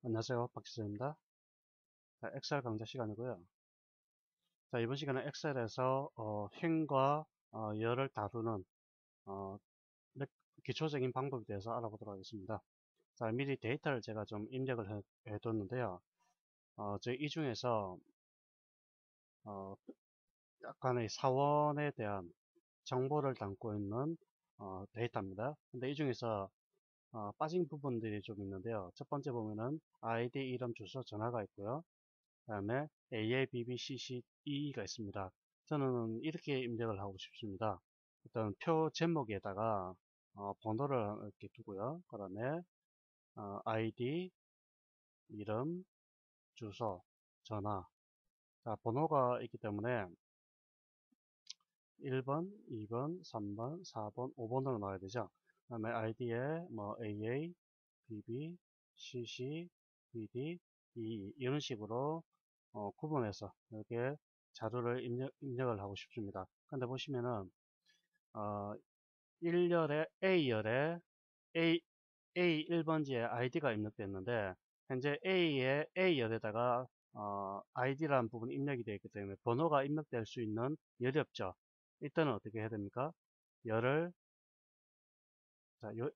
안녕하세요, 박지선입니다. 자, 엑셀 강좌 시간이고요. 자, 이번 시간은 엑셀에서 행과 열을 다루는 어, 기초적인 방법에 대해서 알아보도록 하겠습니다. 자, 미리 데이터를 제가 좀 입력을 해뒀는데요. 저희 이 중에서 어, 약간의 사원에 대한 정보를 담고 있는 데이터입니다. 근데 이 중에서 빠진 부분들이 좀 있는데요. 첫 번째 보면은 아이디, 이름, 주소, 전화가 있고요. 그 다음에 AA, BB, CC, EE가 있습니다. 저는 이렇게 입력을 하고 싶습니다. 일단 표 제목에다가 번호를 이렇게 두고요. 그 다음에 ID, 이름, 주소, 전화. 자, 번호가 있기 때문에 1번, 2번, 3번, 4번, 5번으로 나와야 되죠. 그 다음에 ID에 뭐 AA, BB, CC, BD, EE 이런 식으로 구분해서 이렇게 자료를 입력을 하고 싶습니다. 근데 보시면은 어, 1열에 A열에 A 1번지에 ID가 입력됐는데 현재 A열에다가 ID라는 부분이 입력이 되어 있기 때문에 번호가 입력될 수 있는 열이 없죠. 이때는 어떻게 해야 됩니까? 열을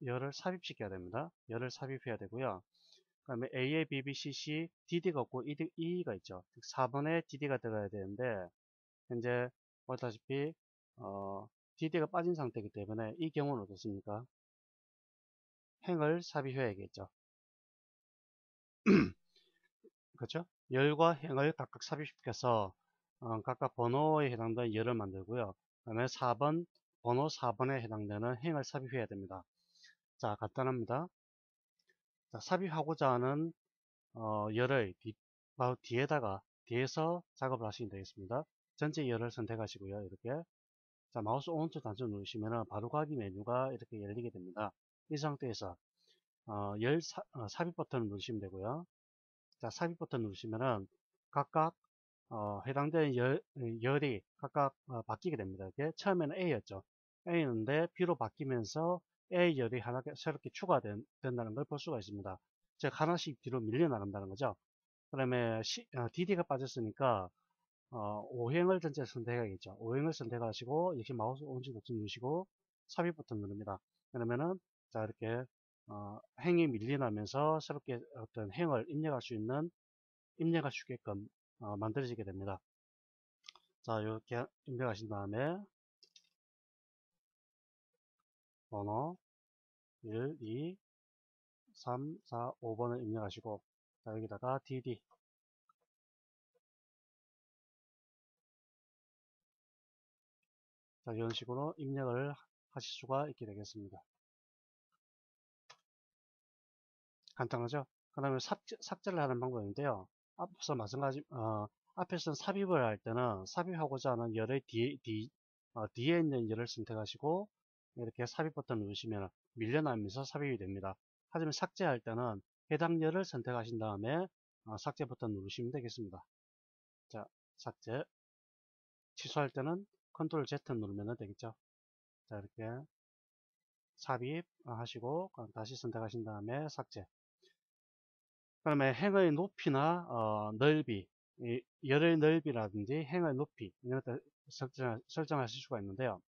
열을 삽입시켜야 됩니다. 열을 삽입해야 되고요. 그 다음에 A에 BB, CC, DD가 없고 EE가 있죠. 4번에 DD가 들어가야 되는데 현재 보다시피 DD가 빠진 상태이기 때문에 이 경우는 어떻습니까? 행을 삽입해야겠죠. 그렇죠? 열과 행을 각각 삽입시켜서 각각 번호에 해당되는 열을 만들고요. 그 다음에 4번 번호 4번에 해당되는 행을 삽입해야 됩니다. 자, 간단합니다. 자, 삽입하고자 하는 열을 바로 뒤에서 작업을 하시면 되겠습니다. 전체 열을 선택하시고요. 이렇게 자, 마우스 오른쪽 단추 누르시면 바로 가기 메뉴가 이렇게 열리게 됩니다. 이 상태에서 삽입 버튼을 누르시면 되고요. 자, 삽입 버튼 누르시면은 각각 해당되는 열이 각각 바뀌게 됩니다. 이게 처음에는 A였죠. A였는데 B로 바뀌면서 A 열이 하나 새롭게 추가된다는 걸 볼 수가 있습니다. 즉 하나씩 뒤로 밀려나간다는 거죠. 그다음에 DD가 빠졌으니까 5행을 전체 선택해야겠죠. 5행을 선택하시고 역시 마우스 오른쪽 버튼 누르시고 삽입 버튼 누릅니다. 그러면은 자 이렇게 행이 밀려나면서 새롭게 어떤 행을 입력할 수 있게끔 만들어지게 됩니다. 자 이렇게 입력하신 다음에 번호 1, 2, 3, 4, 5번을 입력하시고 자 여기다가 DD 자 이런 식으로 입력을 하실 수가 있게 되겠습니다. 간단하죠? 그 다음에 삭제를 하는 방법인데요. 앞서 마찬가지, 앞에서는 삽입을 할 때는 삽입하고자 하는 열의 뒤에 있는 열을 선택하시고 이렇게 삽입 버튼 누르시면 밀려나면서 삽입이 됩니다. 하지만 삭제할 때는 해당 열을 선택하신 다음에 삭제 버튼 누르시면 되겠습니다. 자, 삭제. 취소할 때는 컨트롤 Z 누르면 되겠죠. 자, 이렇게 삽입 하시고 다시 선택하신 다음에 삭제. 그다음에 행의 높이나 넓이, 열의 넓이라든지 행의 높이 이런 것들 설정하실 수가 있는데요.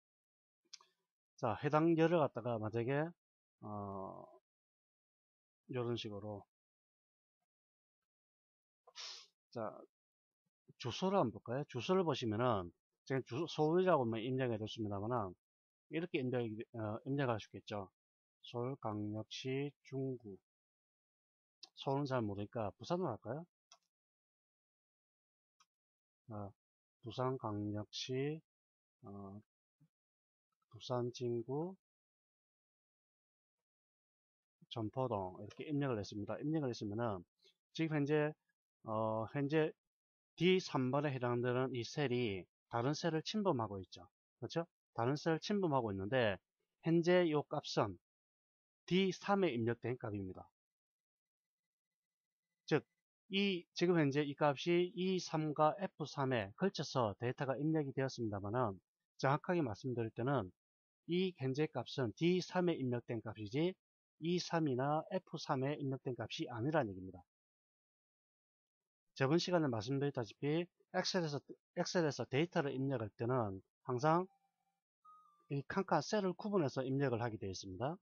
자, 해당 열을 갖다가 만약에 이런 식으로 자 주소를 한번 볼까요? 주소를 보시면은 지금 서울이라고만 입력해 뒀습니다만은 이렇게 입력할 수 있겠죠. 서울광역시 중구. 서울은 잘 모르니까 부산으로 할까요? 부산광역시 부산 진구 점포동 이렇게 입력을 했습니다. 입력을 했으면은 지금 현재 D3번에 해당되는 이 셀이 다른 셀을 침범하고 있죠. 그렇죠? 다른 셀을 침범하고 있는데 현재 이 값은 D3에 입력된 값입니다. 즉, 지금 현재 이 값이 E3과 F3에 걸쳐서 데이터가 입력이 되었습니다만은 정확하게 말씀드릴 때는 이 현재 값은 D3에 입력된 값이지 E3이나 F3에 입력된 값이 아니라는 얘기입니다. 저번 시간에 말씀드렸다시피 엑셀에서 데이터를 입력할 때는 항상 이 칸칸 셀을 구분해서 입력을 하게 되어 있습니다.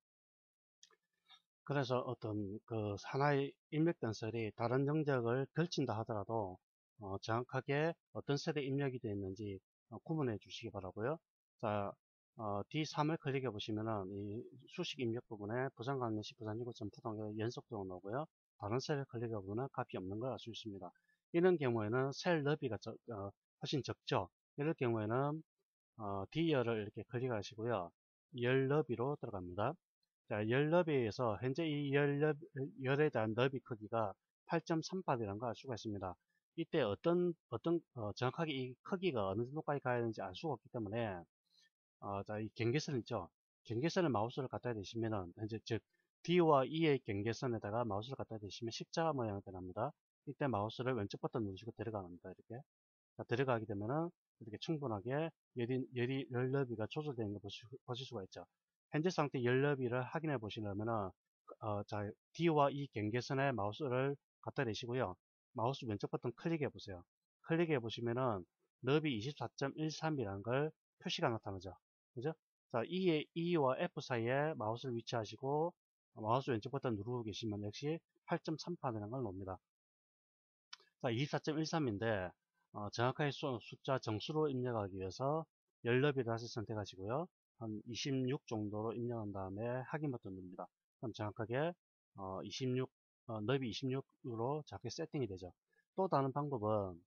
그래서 어떤 그 하나의 입력된 셀이 다른 영역을 걸친다 하더라도 정확하게 어떤 셀에 입력이 되어 있는지 구분해 주시기 바라고요. 자, D3을 클릭해 보시면은 이 수식 입력 부분에 부산광역시 부산지구청 부동의 연속적으로 나오고요. 다른 셀을 클릭해 보면 값이 없는 걸 알 수 있습니다. 이런 경우에는 셀 너비가 훨씬 적죠. 이럴 경우에는 D열을 이렇게 클릭하시고요. 열 너비로 들어갑니다. 자, 열 너비에서 현재 이 열에 대한 너비 크기가 8.38이라는 걸 알 수가 있습니다. 이때 정확하게 이 크기가 어느 정도까지 가야 되는지 알 수가 없기 때문에, 자, 이 경계선 있죠? 경계선에 마우스를 갖다 대시면은, 현재 즉, D와 E의 경계선에다가 마우스를 갖다 대시면 십자가 모양이 변합니다. 이때 마우스를 왼쪽 버튼 누르시고 들어갑니다. 이렇게. 자, 들어가게 되면은, 이렇게 충분하게 열 너비가 조절되는 걸 보실 수가 있죠. 현재 상태 열 너비를 확인해 보시려면은, 자, D와 E 경계선에 마우스를 갖다 대시고요. 마우스 왼쪽 버튼 클릭해 보세요. 클릭해 보시면은, 너비 24.13이라는 걸 표시가 나타나죠. 그죠? 자, E와 F 사이에 마우스를 위치하시고, 마우스 왼쪽 버튼 누르고 계시면 역시 8.38이라는 걸 놓습니다. 자, 24.13인데, 정확하게 숫자 정수로 입력하기 위해서 열 너비를 다시 선택하시고요. 한 26 정도로 입력한 다음에 확인 버튼 누릅니다. 그럼 정확하게 26, 너비 26으로 작게 세팅이 되죠. 또 다른 방법은,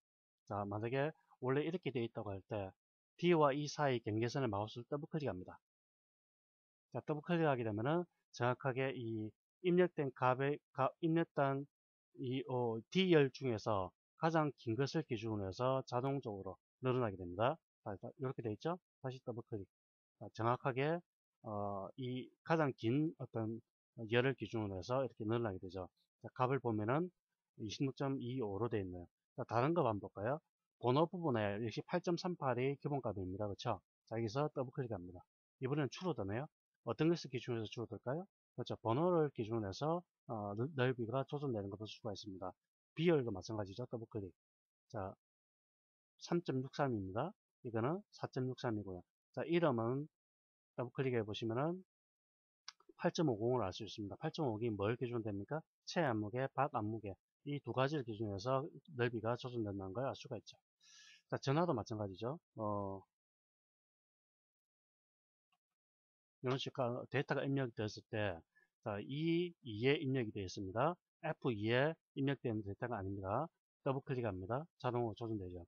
자, 만약에 원래 이렇게 되어 있다고 할 때 D와 E 사이 경계선에 마우스를 더블 클릭합니다. 자, 더블 클릭하게 되면은 정확하게 이 입력된 이 D열 중에서 가장 긴 것을 기준으로 해서 자동적으로 늘어나게 됩니다. 자, 이렇게 되어 있죠? 다시 더블 클릭. 자, 정확하게 이 가장 긴 어떤 열을 기준으로 해서 이렇게 늘어나게 되죠. 자, 값을 보면은 26.25로 되어 있네요. 자, 다른 거 한번 볼까요? 번호 부분에 역시 8.38이 기본값입니다. 그렇죠? 자, 여기서 더블 클릭합니다. 이번에는 줄어드네요. 어떤 것을 기준으로 해서 줄어들까요? 그렇죠. 번호를 기준으로 해서 넓이가 조절되는 것을 볼 수가 있습니다. 비열도 마찬가지죠. 더블 클릭. 자, 3.63입니다. 이거는 4.63이고요. 자, 이름은 더블 클릭해 보시면은 8.50을 알 수 있습니다. 8.50이 뭘 기준으로 됩니까? 체 안무게, 박 안무게. 이 두 가지를 기준으로 해서 넓이가 조절된다는 걸 알 수가 있죠. 자, 전화도 마찬가지죠. 이런 식으로 데이터가 입력되었을 때, 자, E2에 입력이 되어 있습니다. F2에 입력되는 데이터가 아닙니다. 더블 클릭합니다. 자동으로 조정되죠.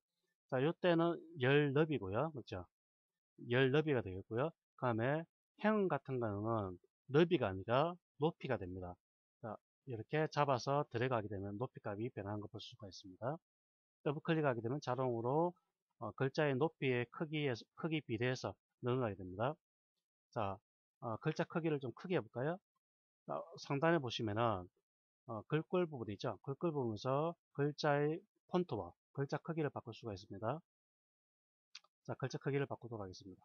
자, 이때는 열 너비고요. 그렇죠? 열 너비가 되겠고요. 그 다음에 행 같은 경우는 너비가 아니라 높이가 됩니다. 자, 이렇게 잡아서 들어가게 되면 높이 값이 변하는 걸 볼 수가 있습니다. 더블 클릭하게 되면 자동으로 글자의 높이의 크기 비례해서 늘어나게 됩니다. 자, 글자 크기를 좀 크게 해볼까요? 상단에 보시면은 글꼴 부분 있죠? 글꼴 부분에서 글자의 폰트와 글자 크기를 바꿀 수가 있습니다. 자, 글자 크기를 바꾸도록 하겠습니다.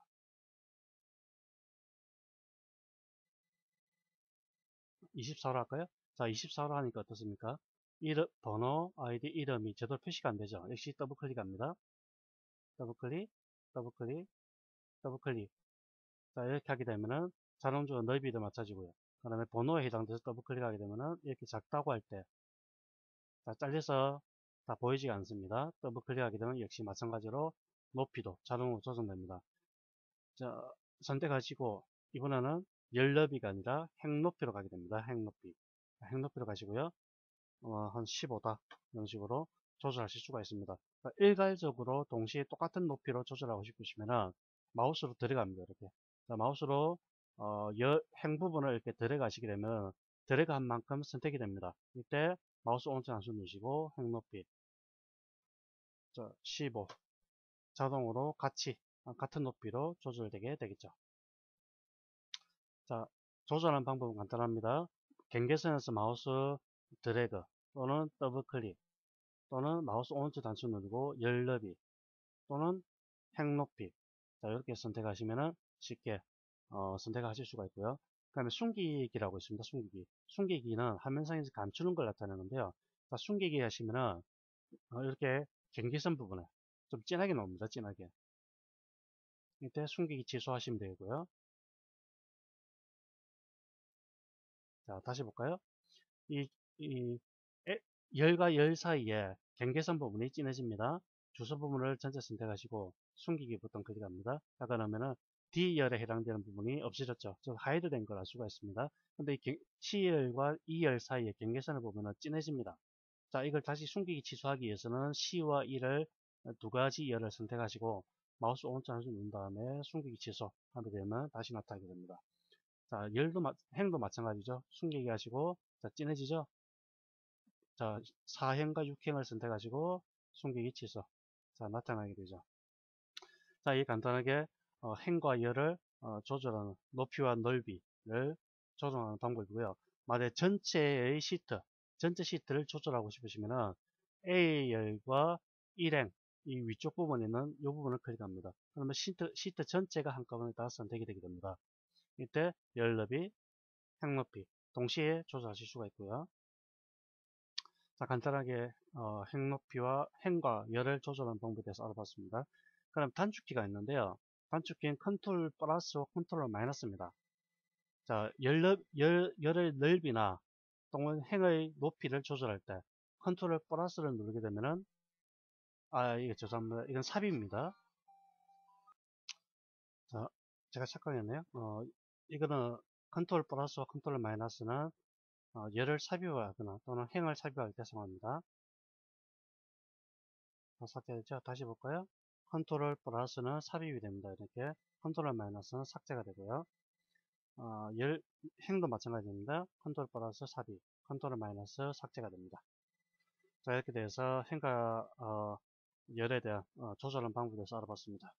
24로 할까요? 자, 24로 하니까 어떻습니까? 이름, 번호, 아이디, 이름이 제대로 표시가 안 되죠? 역시 더블 클릭합니다. 더블 클릭, 더블 클릭, 더블 클릭. 자, 이렇게 하게 되면은 자동적으로 넓이도 맞춰지고요. 그 다음에 번호에 해당돼서 더블 클릭하게 되면은 이렇게 작다고 할 때, 자, 잘려서 다 보이지가 않습니다. 더블 클릭하게 되면 역시 마찬가지로 높이도 자동으로 조정됩니다. 자, 선택하시고 이번에는 열 너비가 아니라 행 높이로 가게 됩니다. 행 높이. 행 높이로 가시고요. 한 15다. 이런 식으로 조절하실 수가 있습니다. 그러니까 일괄적으로 동시에 똑같은 높이로 조절하고 싶으시면은 마우스로 들어갑니다. 이렇게. 자, 마우스로 행 부분을 이렇게 들어가시게 되면 들어간 만큼 선택이 됩니다. 이때 마우스 오른쪽 단수 누르시고 행 높이 15 자동으로 같은 높이로 조절되게 되겠죠. 자, 조절하는 방법은 간단합니다. 경계선에서 마우스 드래그 또는 더블 클릭 또는 마우스 오른쪽 단추 누르고 열 너비 또는 행 높이. 자, 이렇게 선택하시면은 쉽게 선택하실 수가 있고요. 그 다음에 숨기기라고 있습니다. 숨기기. 숨기기는 화면상에서 감추는 걸 나타내는데요. 자, 숨기기 하시면은 이렇게 경계선 부분에 좀 진하게 나옵니다. 진하게. 이때 숨기기 취소하시면 되고요. 자, 다시 볼까요? 이, 이 열과 열 사이에 경계선 부분이 진해집니다. 주소 부분을 전체 선택하시고 숨기기 버튼 클릭합니다. 아까 그러면은 D열에 해당되는 부분이 없어졌죠. 즉 하이드 된 걸 알 수가 있습니다. 근데 C열과 E열 사이에 경계선을 보면은 진해집니다. 자, 이걸 다시 숨기기 취소하기 위해서는 C와 E를 두 가지 열을 선택하시고 마우스 오른쪽 한줄 누른 다음에 숨기기 취소 하게 되면 다시 나타나게 됩니다. 자, 행도 마찬가지죠. 숨기기 하시고 자, 진해지죠. 자, 4행과 6행을 선택하시고 숨기기 취소. 자, 나타나게 되죠. 자, 이 간단하게 행과 열을 조절하는 높이와 넓이를 조정하는 방법이고요. 만약에 전체의 시트, 전체 시트를 조절하고 싶으시면은 A열과 1행 이 위쪽 부분에 있는 이 부분을 클릭합니다. 그러면 시트 전체가 한꺼번에 다 선택이 되게 됩니다. 이때 열 너비, 행 높이 동시에 조절하실 수가 있고요. 자, 간단하게 행 높이와 행과 열을 조절하는 방법에 대해서 알아봤습니다. 그럼 단축키가 있는데요. 단축키는 컨트롤 플러스와 컨트롤 마이너스입니다. 자, 열의 넓이나 또는 행의 높이를 조절할 때 컨트롤 플러스를 누르게 되면은 이게 죄송합니다. 이건 삽입니다. 자, 제가 착각했네요. 이거는 컨트롤 플러스와 컨트롤 마이너스는 열을 삽입하거나 또는 행을 삽입할 때 사용합니다. 삭제됐죠? 다시 볼까요? 컨트롤 플러스는 삽입이 됩니다. 이렇게 컨트롤 마이너스는 삭제가 되고요. 행도 마찬가지입니다. 컨트롤 플러스 삽입, 컨트롤 마이너스 삭제가 됩니다. 자, 이렇게 돼서 행과 열에 대한 조절하는 방법에 대해서 알아봤습니다.